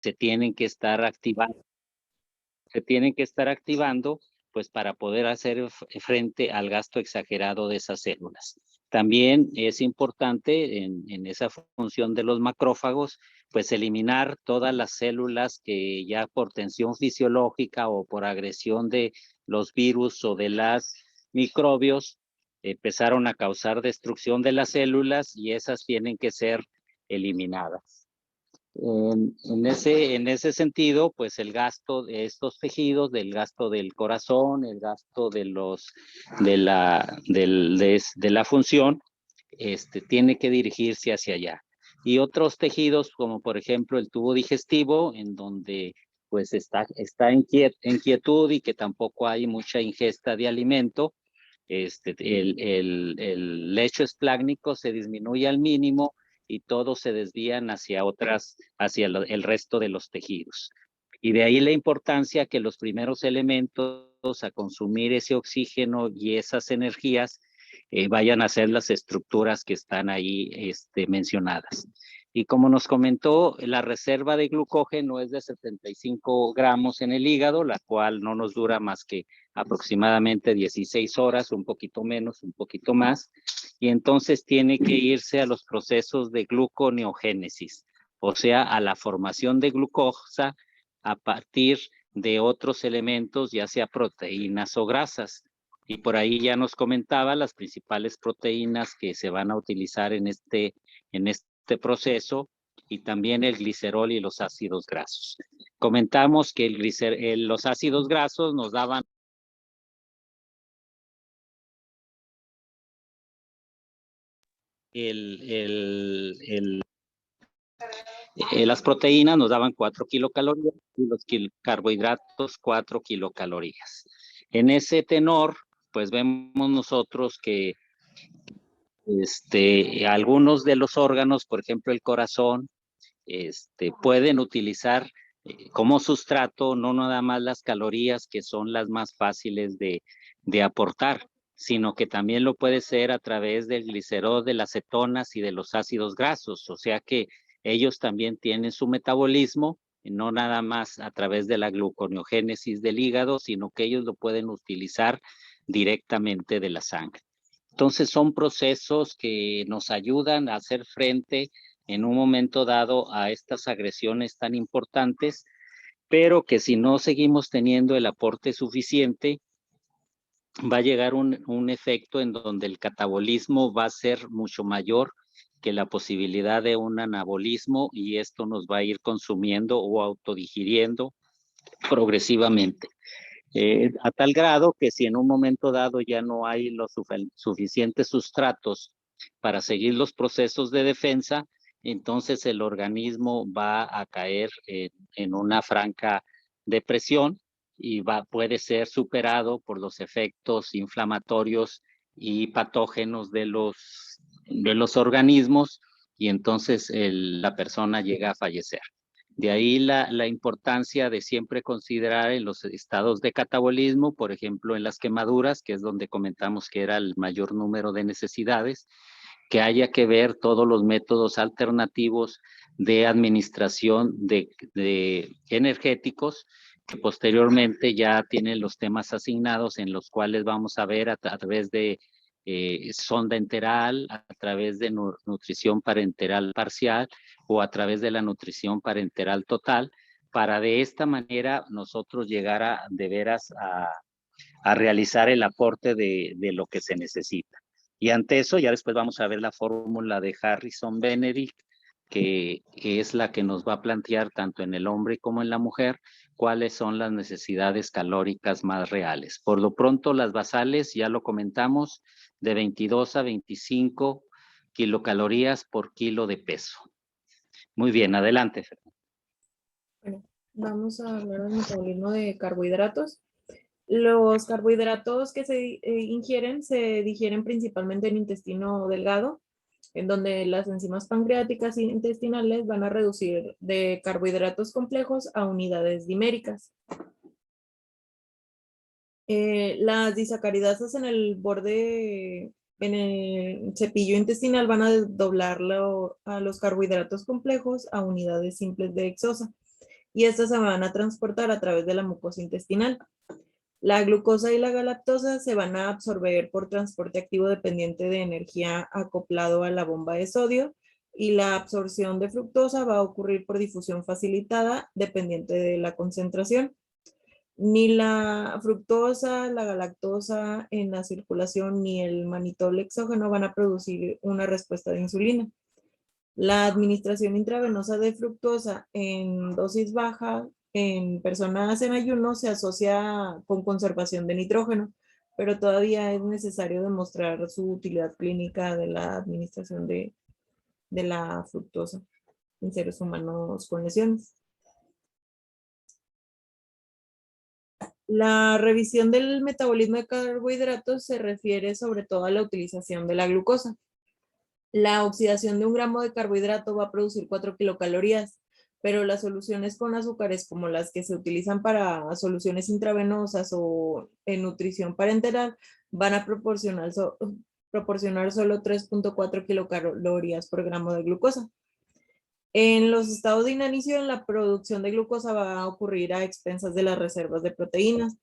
se tienen que estar activando pues para poder hacer frente al gasto exagerado de esas células. También es importante en esa función de los macrófagos, pues eliminar todas las células que ya por tensión fisiológica o por agresión de los virus o de las microbios empezaron a causar destrucción de las células y esas tienen que ser eliminadas. En ese sentido, pues el gasto de estos tejidos, del gasto del corazón, el gasto de la función, tiene que dirigirse hacia allá. Y otros tejidos, como por ejemplo el tubo digestivo, en donde pues está en quietud y que tampoco hay mucha ingesta de alimento, el lecho esplácnico se disminuye al mínimo y todos se desvían hacia el resto de los tejidos. Y de ahí la importancia que los primeros elementos a consumir ese oxígeno y esas energías vayan a ser las estructuras que están ahí mencionadas. Y como nos comentó, la reserva de glucógeno es de 75 gramos en el hígado, la cual no nos dura más que aproximadamente 16 horas, un poquito menos, un poquito más, y entonces tiene que irse a los procesos de gluconeogénesis, o sea, a la formación de glucosa a partir de otros elementos, ya sea proteínas o grasas. Y por ahí ya nos comentaba las principales proteínas que se van a utilizar en este proceso y también el glicerol y los ácidos grasos. Comentamos que los ácidos grasos nos daban las proteínas nos daban 4 kilocalorías y los carbohidratos 4 kilocalorías. En ese tenor, pues vemos nosotros que algunos de los órganos, por ejemplo el corazón, pueden utilizar como sustrato no nada más las calorías que son las más fáciles de aportar, sino que también lo puede ser a través del glicerol, de las cetonas y de los ácidos grasos, o sea que ellos también tienen su metabolismo, no nada más a través de la gluconeogénesis del hígado, sino que ellos lo pueden utilizar directamente de la sangre. Entonces son procesos que nos ayudan a hacer frente en un momento dado a estas agresiones tan importantes, pero que si no seguimos teniendo el aporte suficiente, va a llegar un efecto en donde el catabolismo va a ser mucho mayor que la posibilidad de un anabolismo y esto nos va a ir consumiendo o autodigiriendo progresivamente. A tal grado que si en un momento dado ya no hay los suficientes sustratos para seguir los procesos de defensa, entonces el organismo va a caer en una franca depresión y puede ser superado por los efectos inflamatorios y patógenos de los organismos y entonces la persona llega a fallecer. De ahí la importancia de siempre considerar en los estados de catabolismo, por ejemplo, en las quemaduras, que es donde comentamos que era el mayor número de necesidades, que haya que ver todos los métodos alternativos de administración de energéticos, que posteriormente ya tienen los temas asignados en los cuales vamos a ver a través de sonda enteral, a través de nutrición parenteral parcial o a través de la nutrición parenteral total, para de esta manera nosotros llegar de veras a realizar el aporte de lo que se necesita. Y ante eso, ya después vamos a ver la fórmula de Harrison-Benedict, que es la que nos va a plantear tanto en el hombre como en la mujer cuáles son las necesidades calóricas más reales. Por lo pronto, las basales, ya lo comentamos, de 22 a 25 kilocalorías por kilo de peso. Muy bien, adelante. Bueno, vamos a hablar del metabolismo de carbohidratos. Los carbohidratos que se ingieren se digieren principalmente en intestino delgado, en donde las enzimas pancreáticas e intestinales van a reducir de carbohidratos complejos a unidades diméricas. Las disacaridasas en el borde, en el cepillo intestinal van a doblarlo a los carbohidratos complejos a unidades simples de hexosa. y estas se van a transportar a través de la mucosa intestinal. La glucosa y la galactosa se van a absorber por transporte activo dependiente de energía acoplado a la bomba de sodio, y la absorción de fructosa va a ocurrir por difusión facilitada dependiente de la concentración. Ni la fructosa, la galactosa en la circulación, ni el manitol exógeno van a producir una respuesta de insulina. La administración intravenosa de fructosa en dosis baja en personas en ayuno se asocia con conservación de nitrógeno, pero todavía es necesario demostrar su utilidad clínica de la administración de la fructosa en seres humanos con lesiones. La revisión del metabolismo de carbohidratos se refiere sobre todo a la utilización de la glucosa. La oxidación de 1 gramo de carbohidrato va a producir 4 kilocalorías, pero las soluciones con azúcares, como las que se utilizan para soluciones intravenosas o en nutrición parenteral, van a proporcionar solo 3.4 kilocalorías por gramo de glucosa. En los estados de inanición, la producción de glucosa va a ocurrir a expensas de las reservas de proteínas.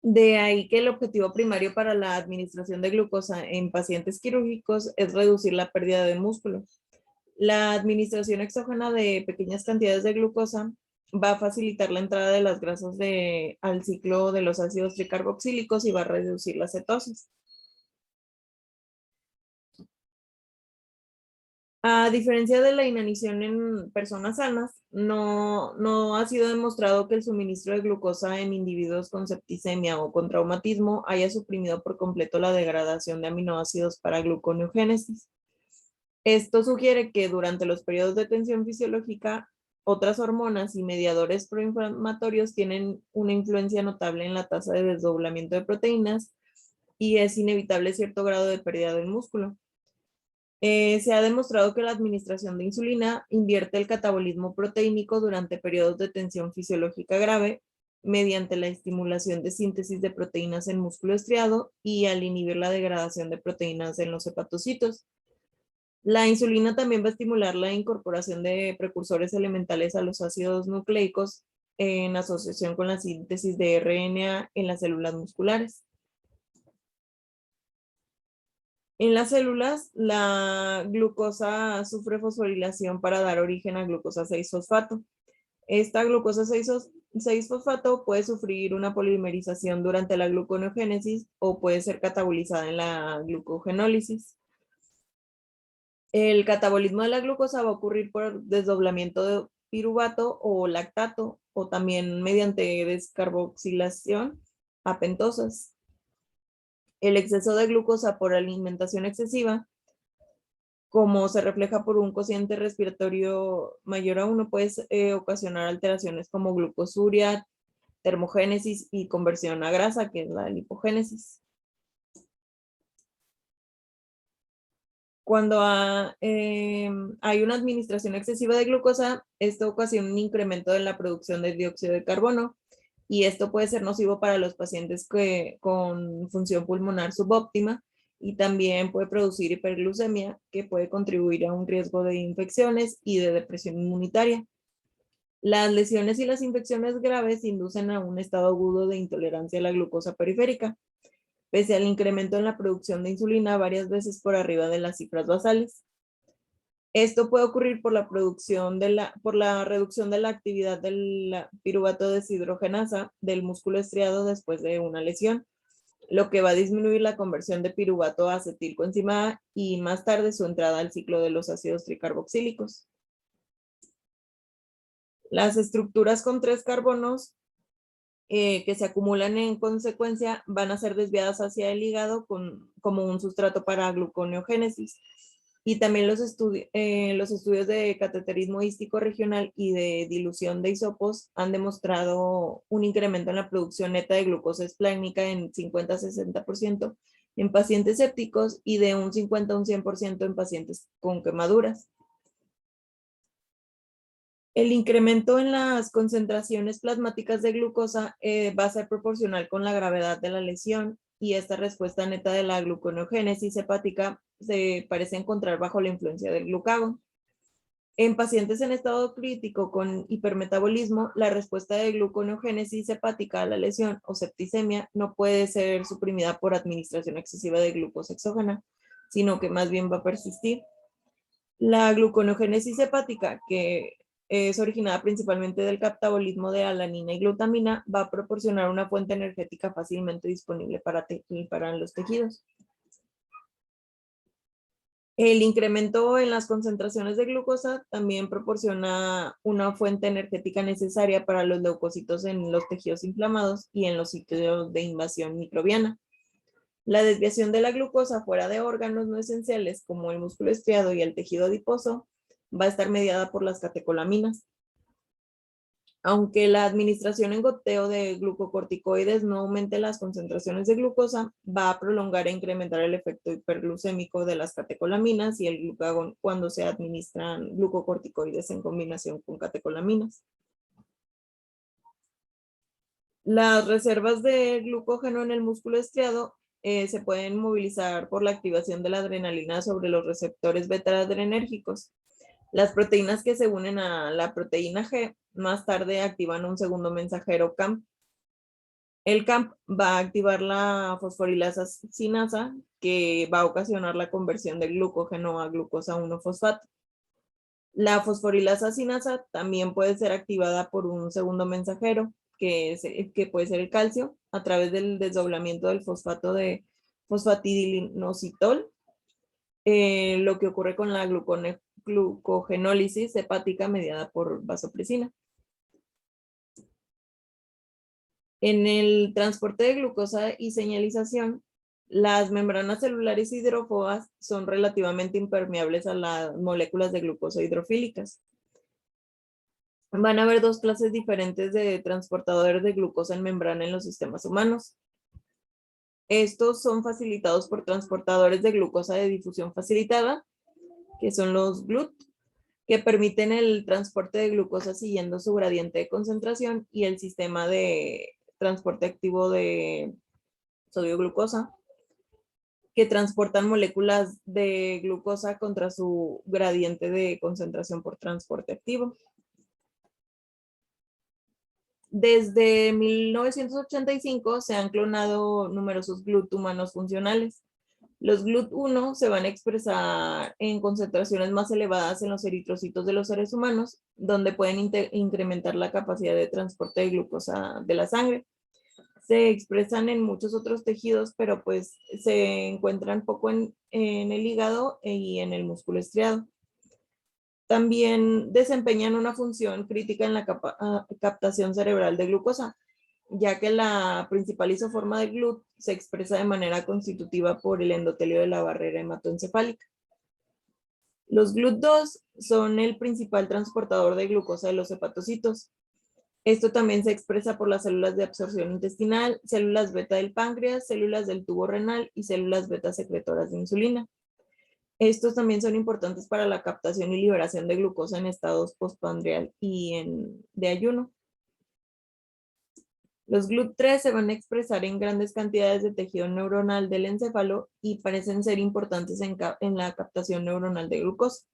De ahí que el objetivo primario para la administración de glucosa en pacientes quirúrgicos es reducir la pérdida de músculo. La administración exógena de pequeñas cantidades de glucosa va a facilitar la entrada de las grasas al ciclo de los ácidos tricarboxílicos y va a reducir la cetosis. A diferencia de la inanición en personas sanas, no ha sido demostrado que el suministro de glucosa en individuos con septicemia o con traumatismo haya suprimido por completo la degradación de aminoácidos para gluconeogénesis. Esto sugiere que durante los periodos de tensión fisiológica, otras hormonas y mediadores proinflamatorios tienen una influencia notable en la tasa de desdoblamiento de proteínas y es inevitable cierto grado de pérdida del músculo. Se ha demostrado que la administración de insulina invierte el catabolismo proteínico durante periodos de tensión fisiológica grave mediante la estimulación de síntesis de proteínas en músculo estriado y al inhibir la degradación de proteínas en los hepatocitos. La insulina también va a estimular la incorporación de precursores elementales a los ácidos nucleicos en asociación con la síntesis de RNA en las células musculares. En las células, la glucosa sufre fosforilación para dar origen a glucosa 6-fosfato. Esta glucosa 6-fosfato puede sufrir una polimerización durante la gluconeogénesis o puede ser catabolizada en la glucogenólisis. El catabolismo de la glucosa va a ocurrir por desdoblamiento de piruvato o lactato o también mediante descarboxilación a pentosas. El exceso de glucosa por alimentación excesiva, como se refleja por un cociente respiratorio mayor a 1, puede ocasionar alteraciones como glucosuria, termogénesis y conversión a grasa, que es la lipogénesis. Cuando hay una administración excesiva de glucosa, esto ocasiona un incremento en la producción de dióxido de carbono, y esto puede ser nocivo para los pacientes con función pulmonar subóptima, y también puede producir hiperglucemia, que puede contribuir a un riesgo de infecciones y de depresión inmunitaria. Las lesiones y las infecciones graves inducen a un estado agudo de intolerancia a la glucosa periférica, pese al incremento en la producción de insulina varias veces por arriba de las cifras basales. Esto puede ocurrir por la reducción de la actividad del piruvato deshidrogenasa del músculo estriado después de una lesión, lo que va a disminuir la conversión de piruvato a acetilcoenzima A y más tarde su entrada al ciclo de los ácidos tricarboxílicos. Las estructuras con 3 carbonos que se acumulan en consecuencia van a ser desviadas hacia el hígado como un sustrato para gluconeogénesis. Y también los estudios de cateterismo hístico regional y de dilución de hisopos han demostrado un incremento en la producción neta de glucosa esplácnica en 50-60% en pacientes sépticos y de un 50 a un 100% en pacientes con quemaduras. El incremento en las concentraciones plasmáticas de glucosa va a ser proporcional con la gravedad de la lesión, y esta respuesta neta de la gluconeogénesis hepática se parece encontrar bajo la influencia del glucagón. En pacientes en estado crítico con hipermetabolismo, la respuesta de gluconeogénesis hepática a la lesión o septicemia no puede ser suprimida por administración excesiva de glucosa exógena, sino que más bien va a persistir. La gluconeogénesis hepática, que es originada principalmente del catabolismo de alanina y glutamina, va a proporcionar una fuente energética fácilmente disponible para los tejidos. El incremento en las concentraciones de glucosa también proporciona una fuente energética necesaria para los leucocitos en los tejidos inflamados y en los sitios de invasión microbiana. La desviación de la glucosa fuera de órganos no esenciales como el músculo estriado y el tejido adiposo va a estar mediada por las catecolaminas. Aunque la administración en goteo de glucocorticoides no aumente las concentraciones de glucosa, va a prolongar e incrementar el efecto hiperglucémico de las catecolaminas y el glucagón cuando se administran glucocorticoides en combinación con catecolaminas. Las reservas de glucógeno en el músculo estriado se pueden movilizar por la activación de la adrenalina sobre los receptores beta-adrenérgicos. Las proteínas que se unen a la proteína G más tarde activan un segundo mensajero CAMP. El CAMP va a activar la fosforilasa sinasa que va a ocasionar la conversión de glucógeno a glucosa 1-fosfato. La fosforilasa sinasa también puede ser activada por un segundo mensajero que puede ser el calcio a través del desdoblamiento del fosfato de fosfatidilinositol, lo que ocurre con la glucogenólisis hepática mediada por vasopresina. En el transporte de glucosa y señalización, las membranas celulares hidrófobas son relativamente impermeables a las moléculas de glucosa hidrofílicas. Van a haber dos clases diferentes de transportadores de glucosa en membrana en los sistemas humanos. Estos son facilitados por transportadores de glucosa de difusión facilitada, que son los GLUT, que permiten el transporte de glucosa siguiendo su gradiente de concentración, y el sistema de transporte activo de sodio-glucosa, que transportan moléculas de glucosa contra su gradiente de concentración por transporte activo. Desde 1985 se han clonado numerosos GLUT humanos funcionales. Los GLUT1 se van a expresar en concentraciones más elevadas en los eritrocitos de los seres humanos, donde pueden incrementar la capacidad de transporte de glucosa de la sangre. Se expresan en muchos otros tejidos, pero pues se encuentran poco en el hígado y en el músculo estriado. También desempeñan una función crítica en la captación cerebral de glucosa, ya que la principal isoforma de GLUT se expresa de manera constitutiva por el endotelio de la barrera hematoencefálica. Los GLUT2 son el principal transportador de glucosa de los hepatocitos. Esto también se expresa por las células de absorción intestinal, células beta del páncreas, células del tubo renal y células beta secretoras de insulina. Estos también son importantes para la captación y liberación de glucosa en estados postprandial y de ayuno. Los GLUT3 se van a expresar en grandes cantidades de tejido neuronal del encéfalo y parecen ser importantes en la captación neuronal de glucosa.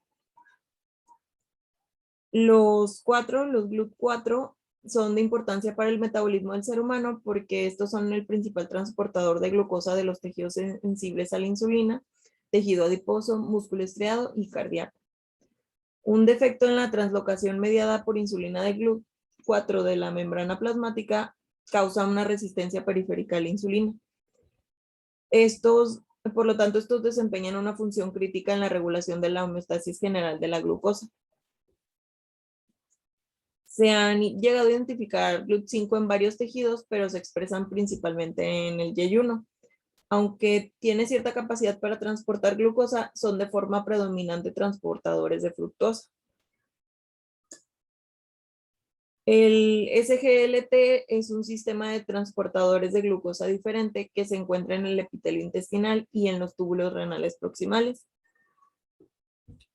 Los GLUT4 son de importancia para el metabolismo del ser humano porque estos son el principal transportador de glucosa de los tejidos sensibles a la insulina, tejido adiposo, músculo estriado y cardíaco. Un defecto en la translocación mediada por insulina de GLUT4 de la membrana plasmática causa una resistencia periférica a la insulina. Por lo tanto, estos desempeñan una función crítica en la regulación de la homeostasis general de la glucosa. Se han llegado a identificar GLUT5 en varios tejidos, pero se expresan principalmente en el yeyuno. Aunque tiene cierta capacidad para transportar glucosa, son de forma predominante transportadores de fructosa. El SGLT es un sistema de transportadores de glucosa diferente que se encuentra en el epitelio intestinal y en los túbulos renales proximales.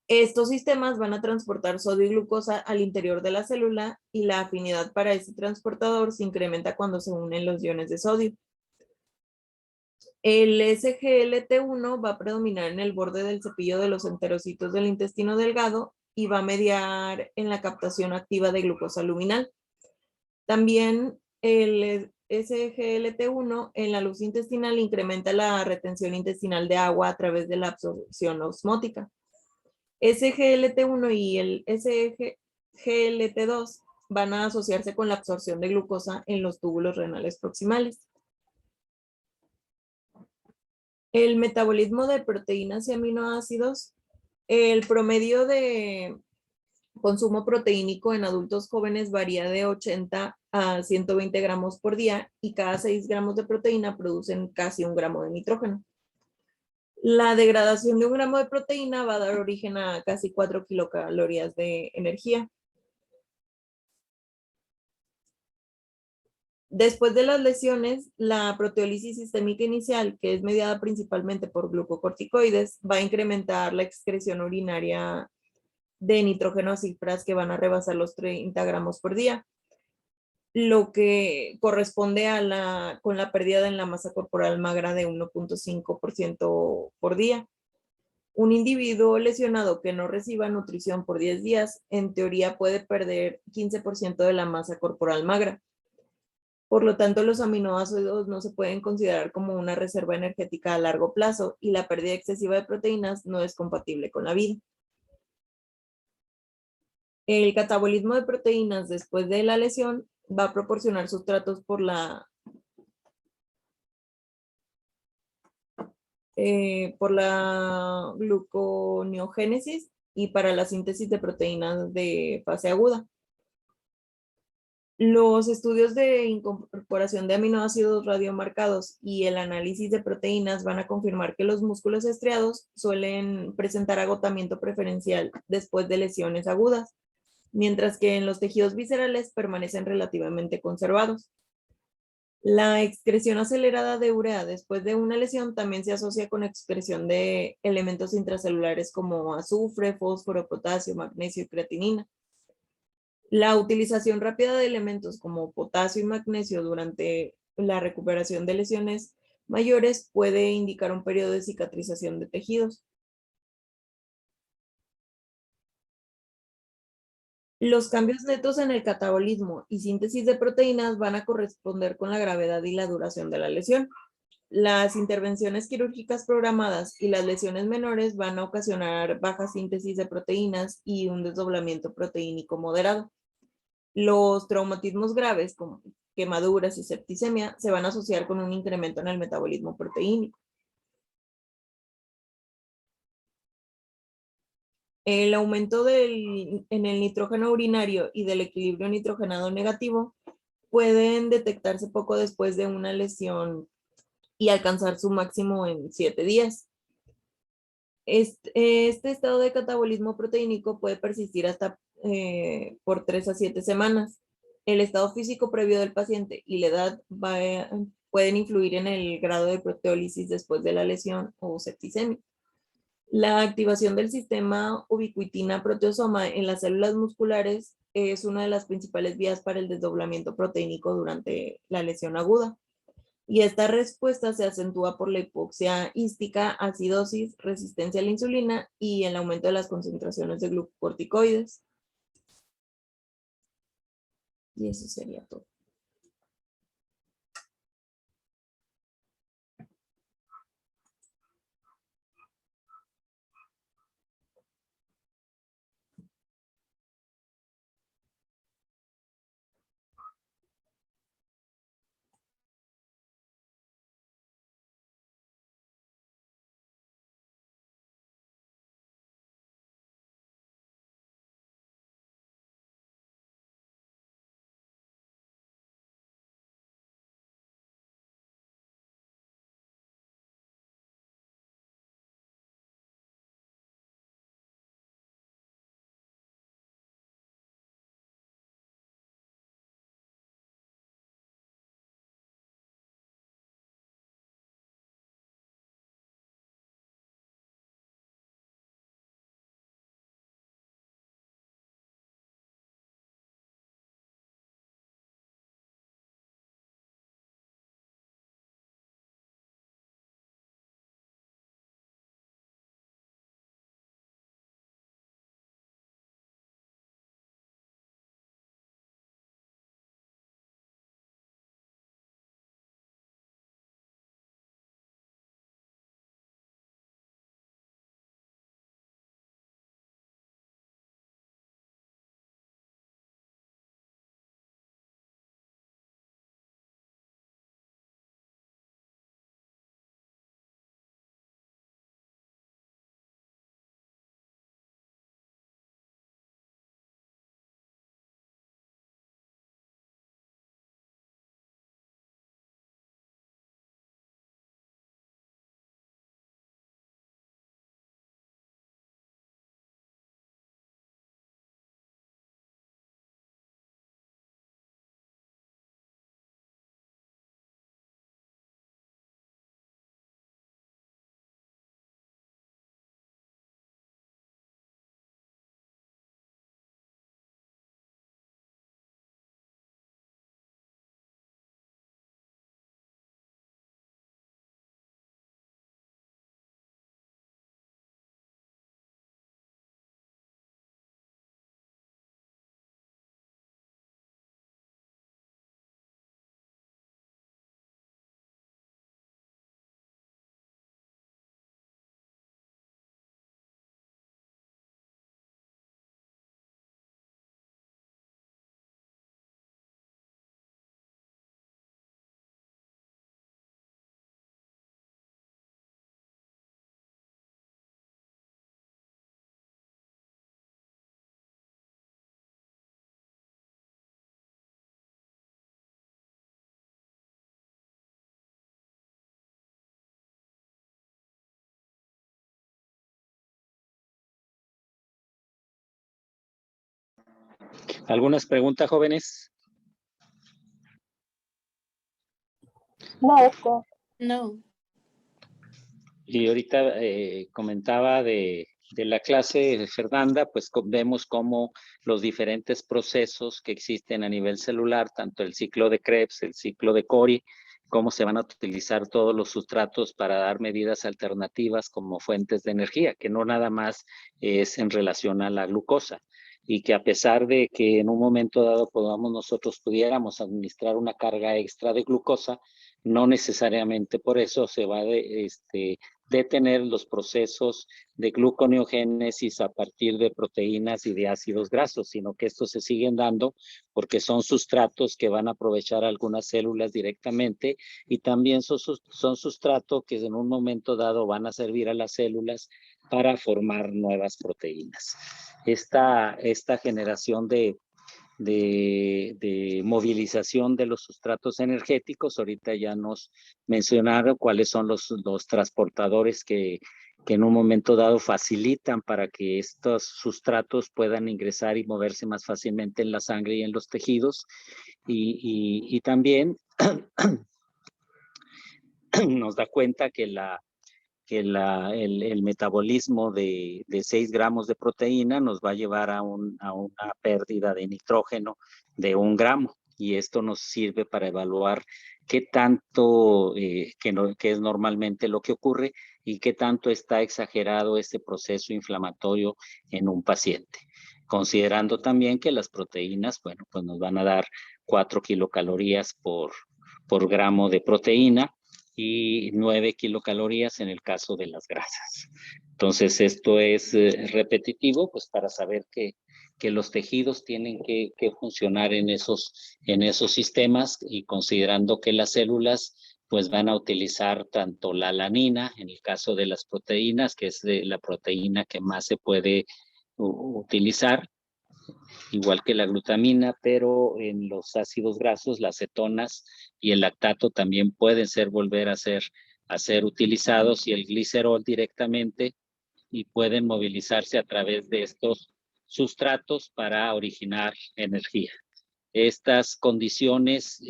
Estos sistemas van a transportar sodio y glucosa al interior de la célula y la afinidad para este transportador se incrementa cuando se unen los iones de sodio. El SGLT1 va a predominar en el borde del cepillo de los enterocitos del intestino delgado y va a mediar en la captación activa de glucosa luminal. También el SGLT1 en la luz intestinal incrementa la retención intestinal de agua a través de la absorción osmótica. SGLT1 y el SGLT2 van a asociarse con la absorción de glucosa en los túbulos renales proximales. El metabolismo de proteínas y aminoácidos, el promedio de consumo proteínico en adultos jóvenes varía de 80 a 120 gramos por día y cada 6 gramos de proteína producen casi 1 gramo de nitrógeno. La degradación de 1 gramo de proteína va a dar origen a casi 4 kilocalorías de energía. Después de las lesiones, la proteólisis sistémica inicial, que es mediada principalmente por glucocorticoides, va a incrementar la excreción urinaria de nitrógeno a cifras que van a rebasar los 30 gramos por día, lo que corresponde con la pérdida en la masa corporal magra de 1.5% por día. Un individuo lesionado que no reciba nutrición por 10 días, en teoría puede perder 15% de la masa corporal magra. Por lo tanto, los aminoácidos no se pueden considerar como una reserva energética a largo plazo y la pérdida excesiva de proteínas no es compatible con la vida. El catabolismo de proteínas después de la lesión va a proporcionar sustratos por la gluconeogénesis y para la síntesis de proteínas de fase aguda. Los estudios de incorporación de aminoácidos radiomarcados y el análisis de proteínas van a confirmar que los músculos estriados suelen presentar agotamiento preferencial después de lesiones agudas, mientras que en los tejidos viscerales permanecen relativamente conservados. La excreción acelerada de urea después de una lesión también se asocia con excreción de elementos intracelulares como azufre, fósforo, potasio, magnesio y creatinina. La utilización rápida de elementos como potasio y magnesio durante la recuperación de lesiones mayores puede indicar un periodo de cicatrización de tejidos. Los cambios netos en el catabolismo y síntesis de proteínas van a corresponder con la gravedad y la duración de la lesión. Las intervenciones quirúrgicas programadas y las lesiones menores van a ocasionar baja síntesis de proteínas y un desdoblamiento proteínico moderado. Los traumatismos graves, como quemaduras y septicemia, se van a asociar con un incremento en el metabolismo proteínico. El aumento en el nitrógeno urinario y del equilibrio nitrogenado negativo pueden detectarse poco después de una lesión y alcanzar su máximo en 7 días. Este estado de catabolismo proteínico puede persistir hasta por 3 a 7 semanas. El estado físico previo del paciente y la edad pueden influir en el grado de proteólisis después de la lesión o septicemia. La activación del sistema ubiquitina-proteasoma en las células musculares es una de las principales vías para el desdoblamiento proteínico durante la lesión aguda. Y esta respuesta se acentúa por la hipoxia hística, acidosis, resistencia a la insulina y el aumento de las concentraciones de glucocorticoides. Y eso sería todo. ¿Algunas preguntas, jóvenes? No, doctor. No. Y ahorita comentaba de la clase de Fernanda, pues vemos cómo los diferentes procesos que existen a nivel celular, tanto el ciclo de Krebs, el ciclo de Cori, cómo se van a utilizar todos los sustratos para dar medidas alternativas como fuentes de energía, que no nada más es en relación a la glucosa. Y que a pesar de que en un momento dado pudiéramos administrar una carga extra de glucosa, no necesariamente por eso se va a detener los procesos de gluconeogénesis a partir de proteínas y de ácidos grasos, sino que estos se siguen dando porque son sustratos que van a aprovechar algunas células directamente y también son sustratos que en un momento dado van a servir a las células para formar nuevas proteínas. Esta generación de movilización de los sustratos energéticos. Ahorita ya nos mencionaron cuáles son los transportadores que en un momento dado facilitan para que estos sustratos puedan ingresar y moverse más fácilmente en la sangre y en los tejidos. Y también nos da cuenta que el metabolismo de 6 gramos de proteína nos va a llevar a una pérdida de nitrógeno de 1 gramo. Y esto nos sirve para evaluar qué tanto, que es normalmente lo que ocurre, y qué tanto está exagerado este proceso inflamatorio en un paciente. Considerando también que las proteínas, bueno, pues nos van a dar 4 kilocalorías por gramo de proteína, y 9 kilocalorías en el caso de las grasas. Entonces, esto es repetitivo, pues para saber que los tejidos tienen que funcionar en esos sistemas, y considerando que las células pues van a utilizar tanto la alanina, en el caso de las proteínas, que es la proteína que más se puede utilizar, igual que la glutamina, pero en los ácidos grasos, las cetonas y el lactato también pueden volver a ser utilizados, y el glicerol directamente, y pueden movilizarse a través de estos sustratos para originar energía. Estas condiciones,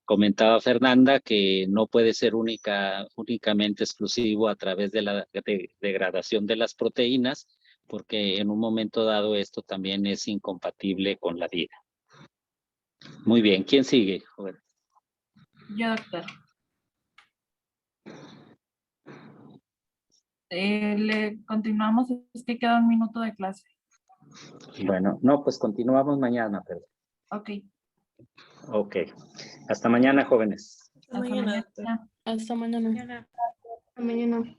comentaba Fernanda, que no puede ser únicamente exclusivo a través de la degradación de las proteínas, porque en un momento dado esto también es incompatible con la vida. Muy bien, ¿quién sigue, joven? Yo, doctor. Le continuamos, es que queda 1 minuto de clase. Bueno, no, pues continuamos mañana, pero. Ok. Ok. Hasta mañana, jóvenes. Hasta Mañana, mañana. doctor. Hasta mañana. Mañana.